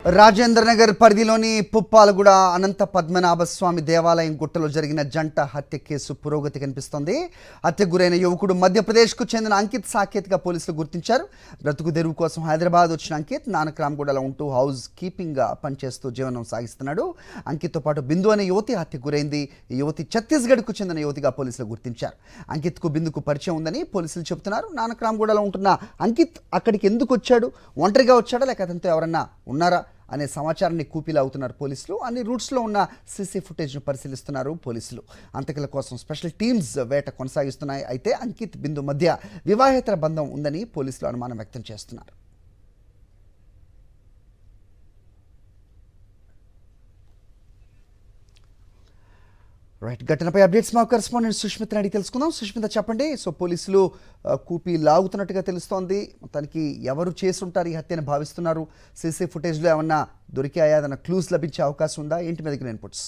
రాజేంద్ర నగర్ పరిధిలోని పుప్పాలగూడ అనంత పద్మనాభ స్వామి దేవాలయం గుట్టలో జరిగిన జంట హత్య కేసు పురోగతి కనిపిస్తోంది. హత్యకు గురైన యువకుడు మధ్యప్రదేశ్కు చెందిన అంకిత్ సాకేత్గా పోలీసులు గుర్తించారు. బ్రతుకు తెరువు కోసం హైదరాబాద్ వచ్చిన అంకిత్ నానక్రామ్గూడలో ఉంటూ హౌస్ కీపింగ్గా పనిచేస్తూ జీవనం సాగిస్తున్నాడు. అంకిత్తో పాటు బిందు అనే యువతి హత్యకు గురైంది. ఈ యువతి ఛత్తీస్గఢ్కు చెందిన యువతిగా పోలీసులు గుర్తించారు. అంకిత్కు బిందుకు పరిచయం ఉందని పోలీసులు చెబుతున్నారు. నానక్రామ్గూడలో ఉంటున్న అంకిత్ అక్కడికి ఎందుకు వచ్చాడు, ఒంటరిగా వచ్చాడా లేక అతనితో ఎవరన్నా ఉన్నారా అనే సమాచారాన్ని కూపీలు అవుతున్నారు పోలీసులు. అన్ని రూట్స్లో ఉన్న సీసీ ఫుటేజ్ను పరిశీలిస్తున్నారు పోలీసులు. అంతకుల కోసం స్పెషల్ టీమ్స్ వేట కొనసాగిస్తున్నాయి. అయితే అంకిత్ బిందు మధ్య వివాహేతర బంధం ఉందని పోలీసులు అనుమానం వ్యక్తం చేస్తున్నారు. రైట్, ఘటనపై అప్డేట్స్ మా కరెస్పాండెంట్ సుష్మిత అడిగి తెలుసుకుందాం. సుష్మిత, చెప్పండి. సో పోలీసులు కూపీ లాగుతున్నట్టుగా తెలుస్తోంది. మొత్తానికి ఎవరు చేసుంటారు ఈ హత్యని భావిస్తున్నారు? సీసీ ఫుటేజ్లో ఏమన్నా దొరికాయా? ఏదైనా క్లూస్ లభించే అవకాశం ఉందా? ఏంటి మీ దగ్గర ఇన్పుట్స్?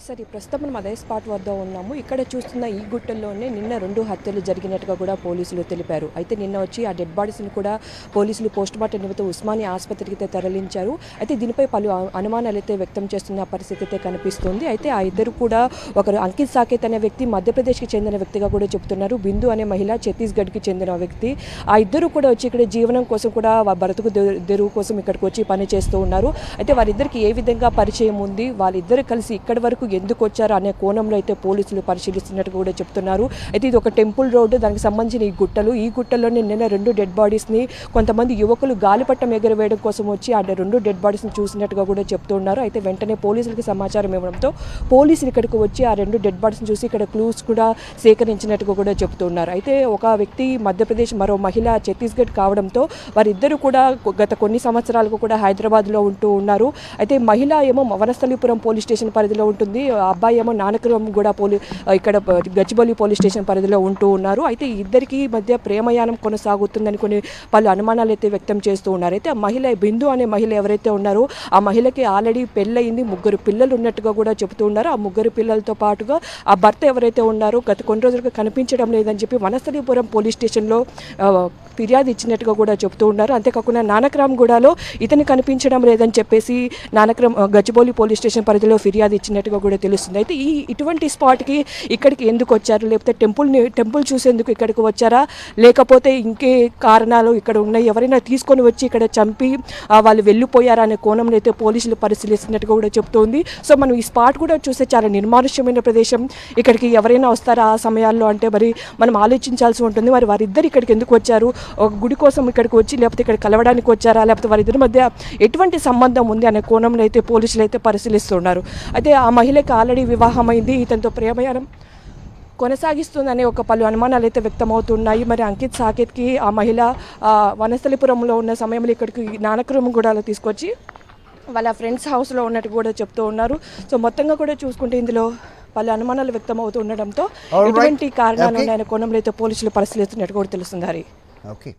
సార్, ఈ ప్రస్తుతం మనం అదే స్పాట్ వద్ద ఉన్నాము. ఇక్కడ చూస్తున్న ఈ గుట్టల్లోనే నిన్న 2 హత్యలు జరిగినట్టుగా కూడా పోలీసులు తెలిపారు. అయితే నిన్న వచ్చి ఆ డెడ్ బాడీస్ని కూడా పోలీసులు పోస్టుమార్టం నిమిత్తం ఉస్మానియా ఆసుపత్రికి అయితే తరలించారు. అయితే దీనిపై పలు అనుమానాలు అయితే వ్యక్తం చేస్తున్న పరిస్థితి అయితే కనిపిస్తుంది. అయితే ఆ ఇద్దరు కూడా, ఒకరు అంకిత్ సాకేత్ అనే వ్యక్తి మధ్యప్రదేశ్కి చెందిన వ్యక్తిగా కూడా చెబుతున్నారు. బిందు అనే మహిళ ఛత్తీస్గఢ్కి చెందిన వ్యక్తి. ఆ ఇద్దరు కూడా వచ్చి ఇక్కడ జీవనం కోసం కూడా బ్రతుకు తెరువు కోసం ఇక్కడికి వచ్చి పని చేస్తూ ఉన్నారు. అయితే వారిద్దరికి ఏ విధంగా పరిచయం ఉంది, వాళ్ళిద్దరు కలిసి ఇక్కడి వరకు ఎందుకు వచ్చారు అనే కోణంలో అయితే పోలీసులు పరిశీలిస్తున్నట్టు కూడా చెప్తున్నారు. అయితే ఇది ఒక టెంపుల్ రోడ్డు, దానికి సంబంధించిన ఈ గుట్టలోనే నిన్న 2 డెడ్ బాడీస్ని కొంతమంది యువకులు గాలిపట్టం ఎగరవేయడం కోసం వచ్చి ఆ 2 డెడ్ బాడీస్ని చూసినట్టుగా కూడా చెప్తున్నారు. అయితే వెంటనే పోలీసులకి సమాచారం ఇవ్వడంతో పోలీసులు ఇక్కడికి వచ్చి ఆ 2 డెడ్ బాడీస్ని చూసి ఇక్కడ క్లూస్ కూడా సేకరించినట్టుగా కూడా చెప్తున్నారు. అయితే ఒక వ్యక్తి మధ్యప్రదేశ్, మరో మహిళ ఛత్తీస్గఢ్ కావడంతో వారిద్దరూ కూడా గత కొన్ని సంవత్సరాలకు కూడా హైదరాబాద్లో ఉంటూ ఉన్నారు. అయితే మహిళ ఏమో వనస్థలీపురం పోలీస్ స్టేషన్ పరిధిలో ఉంటుంది, అబ్బాయి ఏమో నానక్రామ్గూడ ఇక్కడ గచ్చిబౌలి పోలీస్ స్టేషన్ పరిధిలో ఉంటూ ఉన్నారు. అయితే ఇద్దరికి మధ్య ప్రేమయానం కొనసాగుతుందని పలు అనుమానాలు అయితే వ్యక్తం చేస్తూ ఉన్నారు. అయితే ఆ మహిళ బిందు అనే మహిళ ఎవరైతే ఉన్నారో ఆ మహిళకి ఆల్రెడీ పెళ్ళయింది, 3 పిల్లలు ఉన్నట్టుగా కూడా చెబుతూ ఉన్నారు. ఆ 3 పిల్లలతో పాటుగా ఆ భర్త ఎవరైతే ఉన్నారో గత కొన్ని రోజులుగా కనిపించడం లేదని చెప్పి వనస్థలీపురం పోలీస్ స్టేషన్లో ఫిర్యాదు ఇచ్చినట్టుగా కూడా చెబుతూ ఉన్నారు. అంతేకాకుండా నానక్రామ్గూడలో ఇతను కనిపించడం లేదని చెప్పేసి గచ్చిబౌలి పోలీస్ స్టేషన్ పరిధిలో ఫిర్యాదు ఇచ్చినట్టుగా కూడా తెలుస్తుంది. అయితే ఇటువంటి స్పాట్కి ఇక్కడికి ఎందుకు వచ్చారు, లేకపోతే టెంపుల్ చూసేందుకు ఇక్కడికి వచ్చారా, లేకపోతే ఇంకే కారణాలు ఇక్కడ ఉన్నాయి, ఎవరైనా తీసుకొని వచ్చి ఇక్కడ చంపి వాళ్ళు వెళ్ళిపోయారా అనే కోణంలో అయితే పోలీసులు పరిశీలిస్తున్నట్టుగా కూడా చెప్తోంది. సో మనం ఈ స్పాట్ కూడా చూస్తే చాలా నిర్మానుష్యమైన ప్రదేశం. ఇక్కడికి ఎవరైనా వస్తారా ఆ సమయాల్లో అంటే మరి మనం ఆలోచించాల్సి ఉంటుంది. మరి వారిద్దరు ఇక్కడికి ఎందుకు వచ్చారు, ఒక గుడి కోసం ఇక్కడికి వచ్చి లేకపోతే ఇక్కడ కలవడానికి వచ్చారా, లేకపోతే వారిద్దరి మధ్య ఎటువంటి సంబంధం ఉంది అనే కోణంలో అయితే పోలీసులు అయితే పరిశీలిస్తున్నారు. అయితే ఆ మహిళకి ఆల్రెడీ వివాహమైంది, ఇతనితో ప్రేమయానం కొనసాగిస్తుందనే పలు అనుమానాలు అయితే వ్యక్తమవుతున్నాయి. మరి అంకిత్ సాకేత్కి ఆ మహిళ వనస్థలిపురంలో ఉన్న సమయంలో ఇక్కడికి నానక్రామ్గూడలో తీసుకొచ్చి వాళ్ళ ఫ్రెండ్స్ హౌస్లో ఉన్నట్టు కూడా చెప్తూ ఉన్నారు. సో మొత్తంగా కూడా చూసుకుంటే ఇందులో పలు అనుమానాలు వ్యక్తమవుతూ ఉండడంతో ఎటువంటి కారణాలు ఉన్నాయనే కోణంలో అయితే పోలీసులు పరిశీలిస్తున్నట్టు కూడా తెలుస్తుంది. ఓకే.